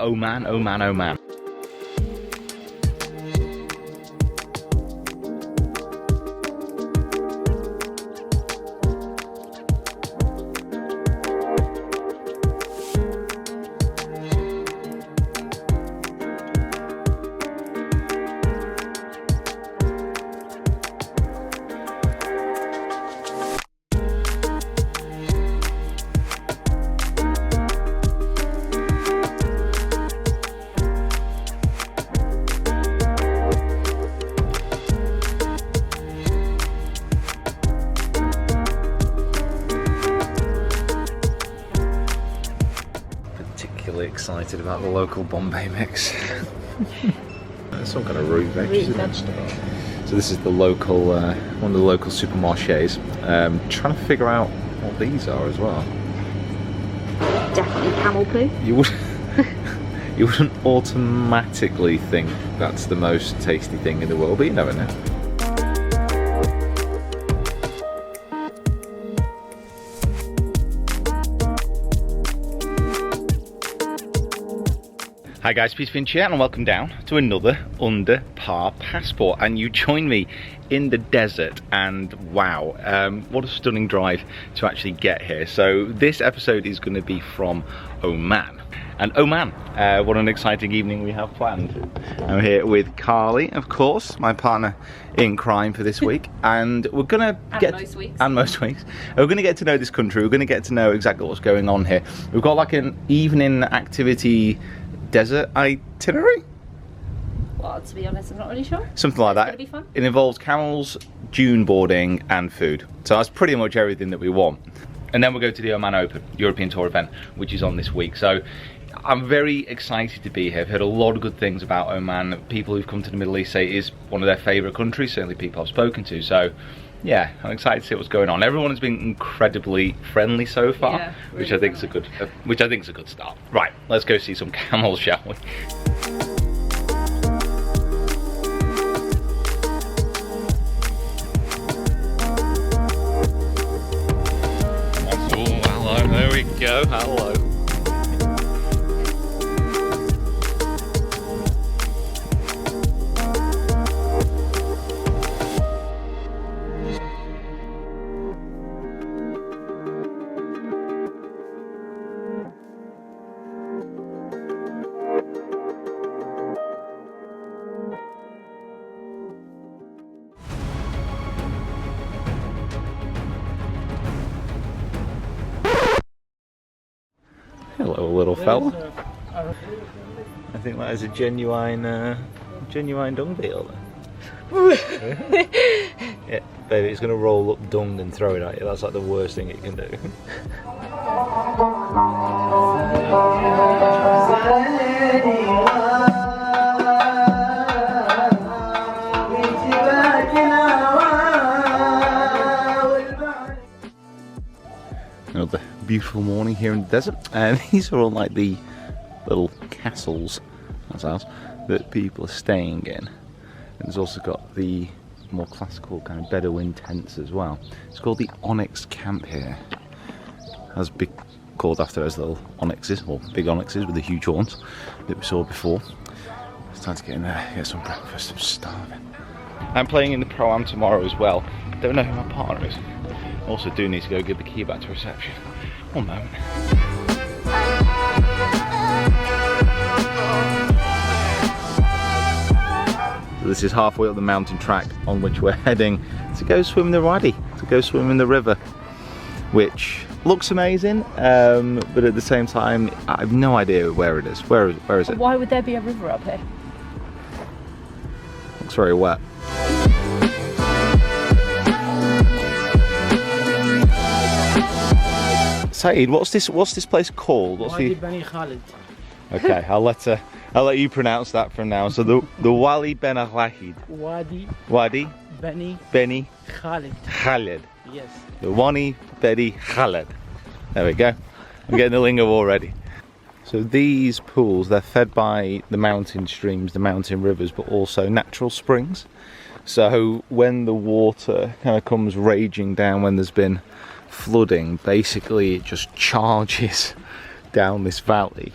Oman, Oman, Oman. Excited about the local Bombay mix. Some kind of root vegetable. So this is the local, one of the local supermarchés. Trying to figure out what these are as well. Definitely camel poo. You wouldn't automatically think that's the most tasty thing in the world, but you never know. Hi guys, Finch here and welcome down to another Under Par Passport, and you join me in the desert, and wow, what a stunning drive to actually get here. So this episode is going to be from Oman, and Oman, what an exciting evening we have planned. I'm here with Carly, of course, my partner in crime for this week, and we're gonna most weeks we're gonna get to know this country. We're gonna get to know exactly what's going on here. We've got like an evening activity desert itinerary? Well, to be honest, I'm not really sure. Something like that. It's gonna be fun. It involves camels, dune boarding and food. So that's pretty much everything that we want. And then we'll go to the Oman Open European Tour event, which is on this week. So I'm very excited to be here. I've heard a lot of good things about Oman. People who've come to the Middle East say it is one of their favourite countries, certainly people I've spoken to. So yeah, I'm excited to see what's going on. Everyone has been incredibly friendly so far, yeah, which I think is a good start. Right, let's go see some camels, shall we? Oh, hello, there we go. Hello. Hello, little fella. I think that is a genuine dung beetle. Yeah, baby, it's gonna roll up dung and throw it at you. That's like the worst thing it can do. Another beautiful morning here in the desert, and these are all like the little castles, that's ours, that people are staying in. And there's also got the more classical kind of Bedouin tents as well. It's called the Onyx Camp here. That's called after those little onyxes, or big onyxes with the huge horns that we saw before. It's time to get in there, get some breakfast. I'm starving. I'm playing in the Pro-Am tomorrow as well. Don't know who my partner is. Also do need to go give the key back to reception. One moment. So this is halfway up the mountain track on which we're heading to go swim the Wadi, to go swim in the river, which looks amazing, but at the same time I have no idea where it is. Where is it? Why would there be a river up here? Looks very wet. Saeed, what's this place called? Wadi Bani Khalid. Okay, I'll let you pronounce that from now. So the Wadi Bani Khalid. Wadi Bani Khalid. Yes. The Wadi Bani Khalid. There we go. I'm getting the lingo already. So these pools, they're fed by the mountain streams, the mountain rivers, but also natural springs. So when the water kind of comes raging down, when there's been flooding, basically it just charges down this valley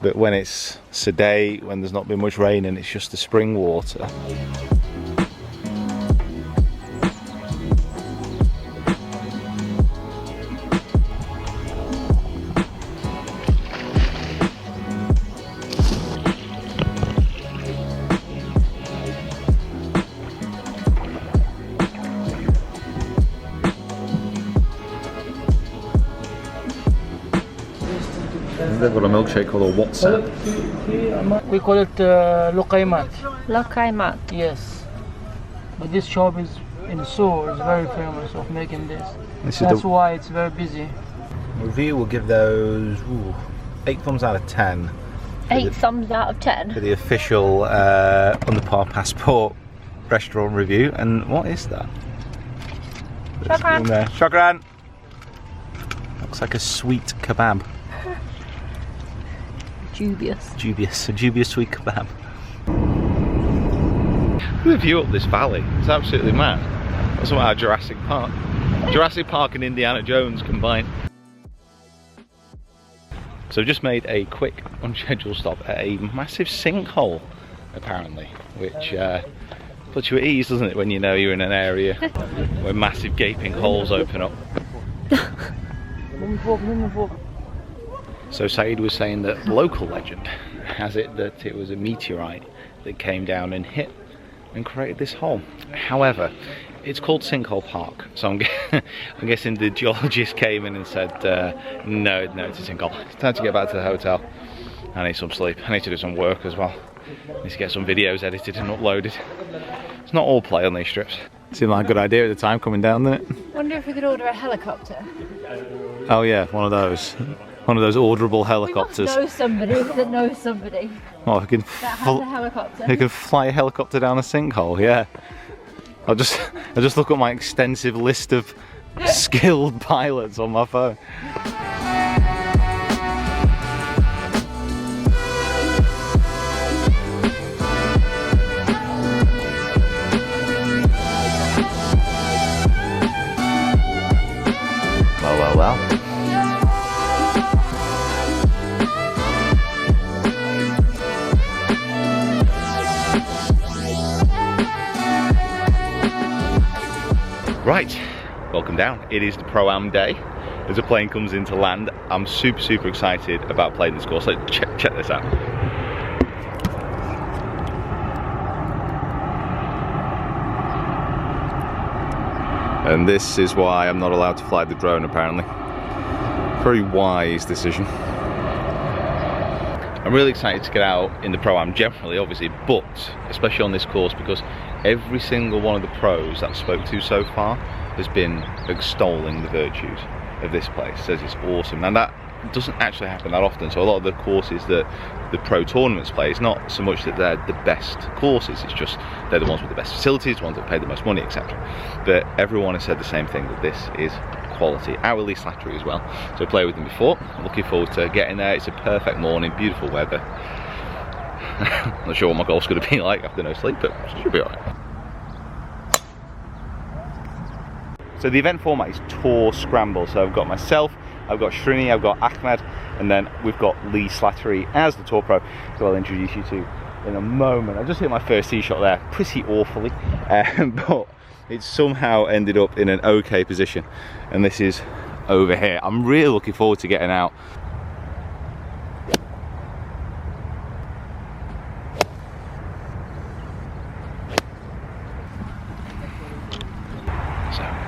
But when it's sedate, when there's not been much rain and it's just the spring water. They've got a milkshake called a WhatsApp. We call it Luqaymat. Luqaymat. Yes. But this shop is in Souq is very famous of making this. This That's why it's very busy. Review will give those 8 thumbs out of 10. 8 thumbs out of 10. For the official On the Par Passport restaurant review. And what is that? Shukran. Shukran. Looks like a sweet kebab. Dubious. A dubious sweet kebab. The view up this valley, it's absolutely mad. That's what our Jurassic Park. Jurassic Park and Indiana Jones combined. So I've just made a quick unscheduled stop at a massive sinkhole, apparently, which puts you at ease, doesn't it, when you know you're in an area where massive gaping holes open up. So Saeed was saying that local legend has it that it was a meteorite that came down and hit and created this hole. However, it's called Sinkhole Park, so I'm guessing the geologist came in and said, no, it's a sinkhole. It's time to get back to the hotel. I need some sleep. I need to do some work as well. I need to get some videos edited and uploaded. It's not all play on these strips. Seemed like a good idea at the time coming down, didn't it? Wonder if we could order a helicopter. Oh yeah, one of those orderable helicopters. We must know somebody that knows somebody Oh, we can that has a helicopter. You can fly a helicopter down a sinkhole, yeah. I'll just look at my extensive list of skilled pilots on my phone. Well. Right, welcome down. It is the Pro-Am day. As the plane comes into land, I'm super excited about playing this course. So check this out. And this is why I'm not allowed to fly the drone, apparently. Very wise decision. I'm really excited to get out in the Pro-Am generally, obviously, but especially on this course because every single one of the pros that I've spoke to so far has been extolling the virtues of this place, says it's awesome. And that doesn't actually happen that often. So a lot of the courses that the pro tournaments play, it's not so much that they're the best courses, it's just they're the ones with the best facilities, the ones that pay the most money, etc. But everyone has said the same thing, that this is quality. Our Lee Slattery as well. So I played with them before. I'm looking forward to getting there. It's a perfect morning, beautiful weather. I'm not sure what my golf's going to be like after no sleep, but it should be alright. So the event format is Tour Scramble. So I've got myself, I've got Srini, I've got Ahmed, and then we've got Lee Slattery as the Tour Pro, who I'll introduce you to in a moment. I just hit my first tee shot there, pretty awfully, but it somehow ended up in an okay position. And this is over here. I'm really looking forward to getting out.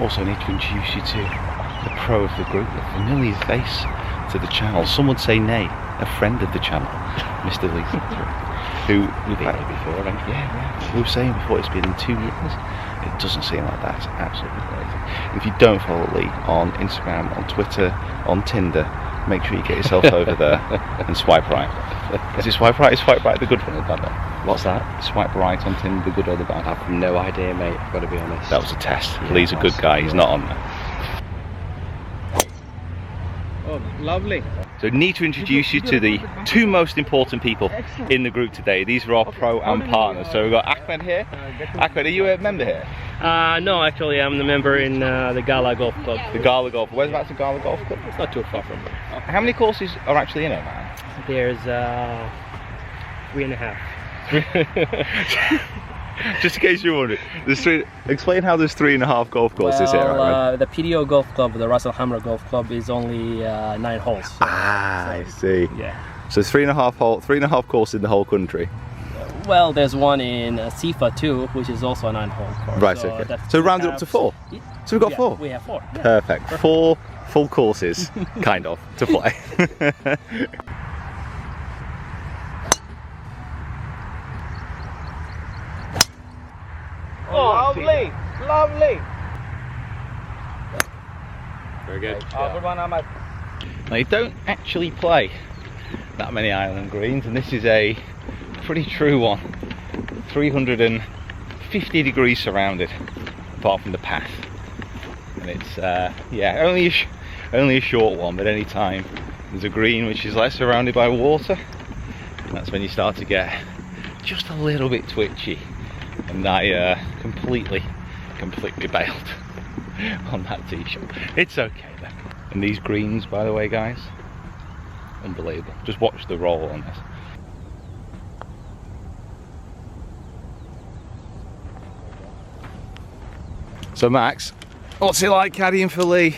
Also need to introduce you to the pro of the group, a familiar face to the channel. Some would say nay, a friend of the channel, Mr. Lee, who we've been here before, haven't we? Yeah. We were saying before it's been in 2 years. It doesn't seem like that. It's absolutely crazy. If you don't follow Lee on Instagram, on Twitter, on Tinder, make sure you get yourself over there and swipe right. Is it swipe right? Is swipe right the good one or the bad one? What's that? Swipe right on Tinder, the good or the bad? I've no idea, mate. I've got to be honest. That was a test. Yeah, Lee's a good guy. He's not on there. Oh, lovely. So need to introduce you to the two most important people in the group today. These are our Pro-Am partners. So we've got Ahmed here. Ahmed, are you a member here? No, actually, I'm the member in the Gala Golf Club. The Gala Golf. Where's about the Gala Golf Club? It's not too far from here. How many courses are actually in Oman? There's 3.5. Just in case you're wondering, there's three. Explain how there's 3.5 golf courses here. The PDO Golf Club, the Ras Al Hamra Golf Club, is only 9 holes. So, I see. Yeah. So it's 3.5 courses in the whole country. Well, there's one in Sifa too, which is also a 9-hole course. Right. So, Okay. So round it up to 4. Yeah. So we've got 4. We have 4. Yeah. Perfect. 4 full courses, kind of, to play. Oh, lovely, lovely. Very good. Good one, Ahmad. Now you don't actually play that many island greens, and this is a pretty true one. 350 degrees surrounded, apart from the path. And it's yeah, only a short one, but any time there's a green which is less surrounded by water, that's when you start to get just a little bit twitchy. And I completely bailed on that tee shot. It's okay though. And these greens, by the way, guys, unbelievable. Just watch the roll on this. So Max, what's it like caddying for Lee?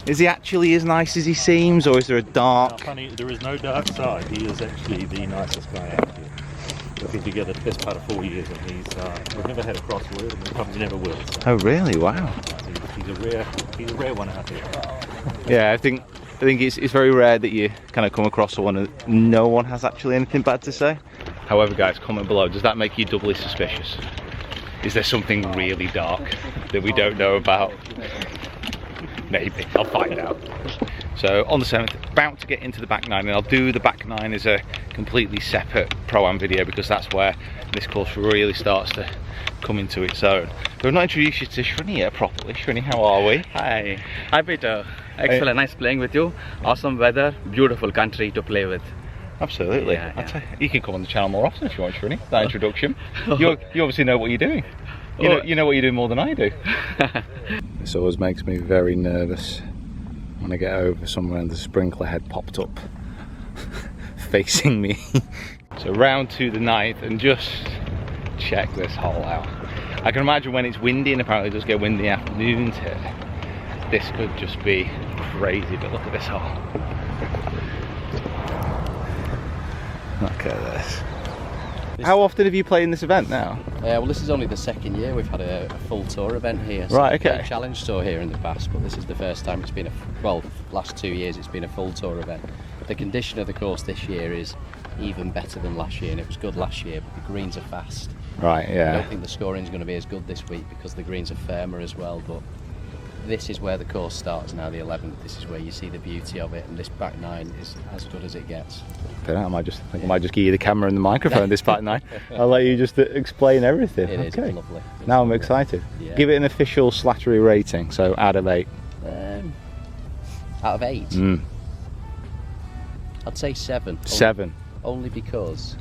Is he actually as nice as he seems, or is there a dark? Funny, there is no dark side. He is actually the nicest guy out here. We've been together the best part of 4 years, and we've never had a crossword, and we probably never will. So, Oh really? Wow. he's a rare one out there. Yeah, I think it's very rare that you kind of come across someone and no one has actually anything bad to say. However, guys, comment below. Does that make you doubly suspicious? Is there something really dark that we don't know about? Maybe. I'll find out. So on the 7th, about to get into the back 9, and I'll do the back 9 as a completely separate Pro-Am video, because that's where this course really starts to come into its own. But I've not introduced you to Shrini yet properly. Shrini, how are we? Hi. Hi Peter. Excellent. Nice playing with you. Awesome weather. Beautiful country to play with. Absolutely. Yeah, I'll tell you can come on the channel more often if you want, Shrini. That introduction. You obviously know what you're doing. You know what you're doing more than I do. This always makes me very nervous when I get over somewhere and the sprinkler head popped up facing me. So round to the 9th, and just check this hole out. I can imagine when it's windy, and apparently it does get windy in the afternoons here, this could just be crazy, but look at this hole. Look at this. How often have you played in this event now? Well, this is only the 2nd year we've had a full tour event here. So Right, we've played okay. a challenge tour here in the past, but this is the first time it's been last 2 years it's been a full tour event. The condition of the course this year is even better than last year, and it was good last year, but the greens are fast. Right, I yeah. don't think the scoring is going to be as good this week because the greens are firmer as well, but this is where the course starts now, the 11th. This is where you see the beauty of it, and this back 9 is as good as it gets. I might just give you the camera and the microphone this back 9. I'll let you just explain everything. It is Okay. lovely. It's Now I'm lovely. excited. Yeah. Give it an official Slattery rating, so out of 8. Out of 8, Mm. I'd say 7. 7. Only because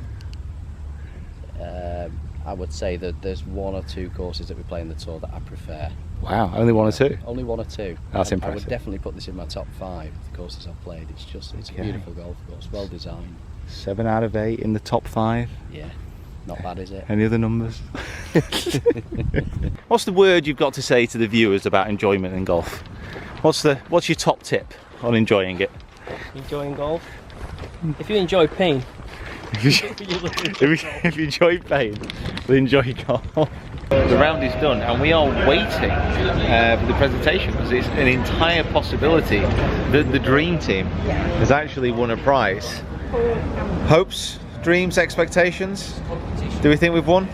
I would say that there's 1 or 2 courses that we play in the tour that I prefer. Wow, only 1 or 2. Only 1 or 2. That's I impressive. would definitely put this in my top 5 of the courses I've played. It's a beautiful golf course, well designed. 7 out of 8 in the top 5. Yeah, not bad, is it? Any other numbers? What's the word you've got to say to the viewers about enjoyment in golf? What's your top tip on enjoying it? Enjoying golf. If you enjoy pain, If you enjoy pain, then enjoy golf. The round is done, and we are waiting for the presentation, because it's an entire possibility that the Dream Team has actually won a prize. Hopes, dreams, expectations? Do we think we've won?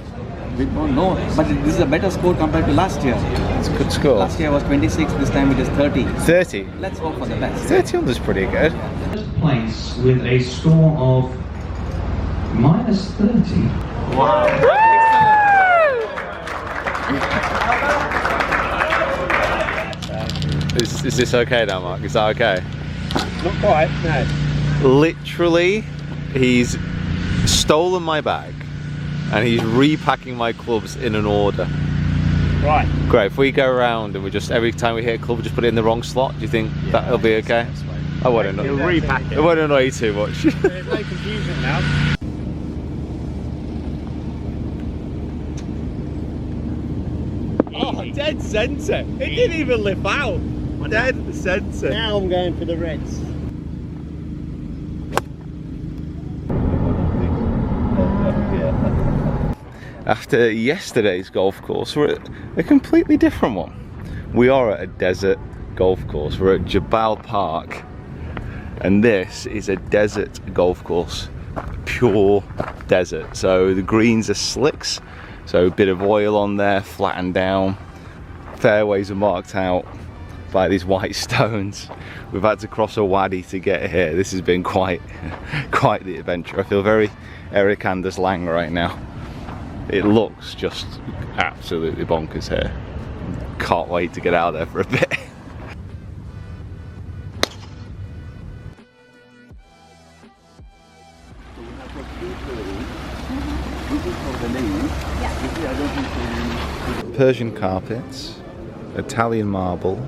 We don't know, but this is a better score compared to last year. It's a good score. Last year was 26, this time it is 30. 30. Let's hope for the best. 30 under's pretty good. First place with a score of -30. Is this okay now, Mark? Is that okay? not quite, no. Literally, he's stolen my bag and he's repacking my clubs in an order. Right. Great, if we go around and we just, every time we hit a club, we just put it in the wrong slot, do you think that'll be okay? I won't annoy you. Repack it. I won't annoy you too much. There's no confusion now. Oh, dead centre. It didn't even lift out. Dead centre. Now I'm going for the reds. After yesterday's golf course, we're at a completely different one. We are at a desert golf course. We're at Jebel Park, and this is a desert golf course, pure desert. So the greens are slicks, so a bit of oil on there, flattened down. Fairways are marked out by these white stones. We've had to cross a wadi to get here. This has been quite the adventure. I feel very Eric Anders Lang right now. It looks just absolutely bonkers here. Can't wait to get out there for a bit. Persian carpets, Italian marble,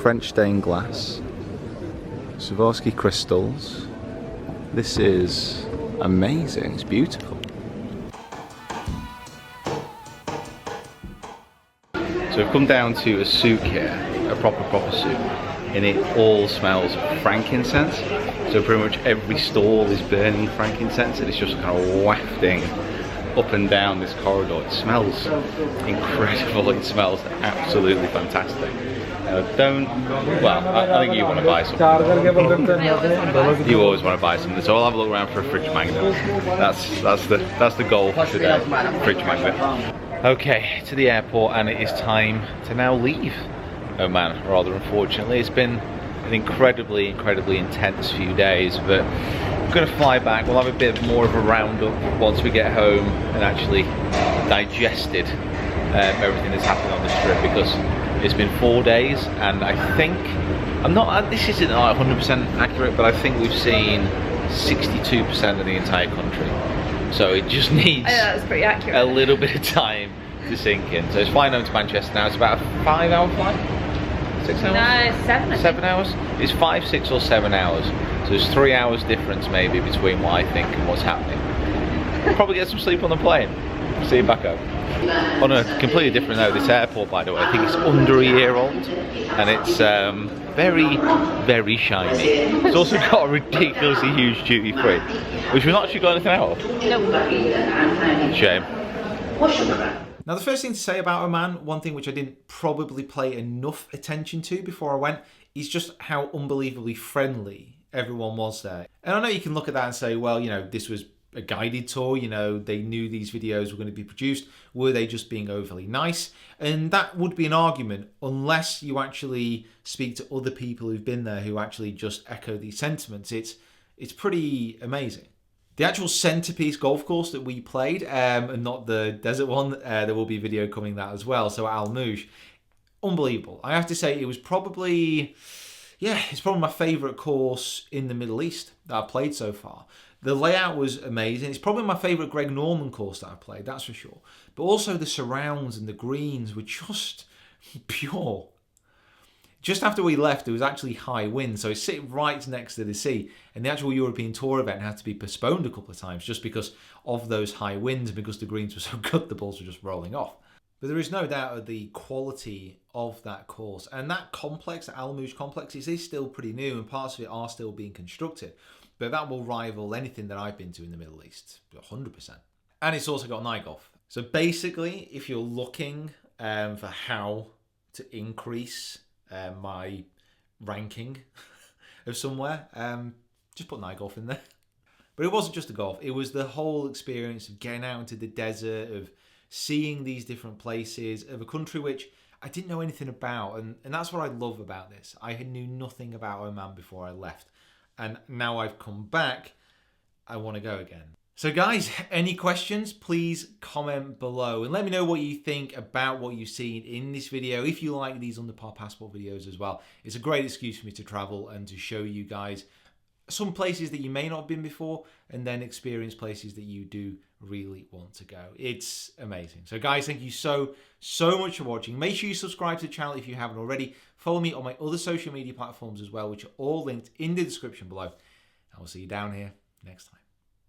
French stained glass, Swarovski crystals. This is amazing, it's beautiful. So we've come down to a Souq here, a proper Souq, and it all smells of frankincense. So pretty much every stall is burning frankincense, and it's just kind of wafting up and down this corridor. It smells incredible, it smells absolutely fantastic. I think you want to buy something. You always want to buy something, so I'll have a look around for a fridge magnet. That's the goal for today, fridge magnet. Okay, to the airport, and it is time to now leave Oman, rather unfortunately. It's been an incredibly intense few days, but we're going to fly back. We'll have a bit more of a roundup once we get home and actually digested everything that's happened on this trip, because it's been 4 days, and I think, this isn't 100% accurate, but I think we've seen 62% of the entire country. So it just needs that's pretty accurate. a little bit of time to sink in. So it's flying home to Manchester now. It's about a 5-hour flight? 6 hours? No, 7. 7 hours? It's 5, 6 or 7 hours. So there's 3 hours difference maybe between what I think and what's happening. Probably get some sleep on the plane. See you back home. On a completely different note, this airport, by the way, I think it's under a year old, and it's very shiny. It's also got a ridiculously huge duty free, which we've not actually got anything out of. Nope. Shame. Now, the first thing to say about Oman, one thing which I didn't probably pay enough attention to before I went, is just how unbelievably friendly everyone was there. And I know you can look at that and say, well, you know, this was a guided tour, you know, they knew these videos were going to be produced. Were they just being overly nice? And that would be an argument, unless you actually speak to other people who've been there who actually just echo these sentiments. It's pretty amazing. The actual centerpiece golf course that we played, and not the desert one, there will be a video coming that as well. So Al Mouj, unbelievable. I have to say it was probably, it's probably my favorite course in the Middle East that I've played so far. The layout was amazing. It's probably my favorite Greg Norman course that I've played, that's for sure. But also the surrounds and the greens were just pure. Just after we left, there was actually high wind, so it's sitting right next to the sea. And the actual European Tour event had to be postponed a couple of times just because of those high winds, and because the greens were so good, the balls were just rolling off. But there is no doubt of the quality of that course. And that complex, the Al Mouj complex, is still pretty new, and parts of it are still being constructed. But that will rival anything that I've been to in the Middle East, 100%. And it's also got night golf. So basically, if you're looking for how to increase my ranking of somewhere, just put night golf in there. But it wasn't just the golf. It was the whole experience of getting out into the desert, of seeing these different places, of a country which I didn't know anything about. And that's what I love about this. I knew nothing about Oman before I left. And now I've come back, I want to go again. So guys, any questions, please comment below and let me know what you think about what you've seen in this video. If you like these Under Par Passport videos as well, it's a great excuse for me to travel and to show you guys some places that you may not have been before, and then experience places that you do really want to go. It's amazing. So guys, thank you so much for watching. Make sure you subscribe to the channel if you haven't already. Follow me on my other social media platforms as well, which are all linked in the description below. And we'll see you down here next time.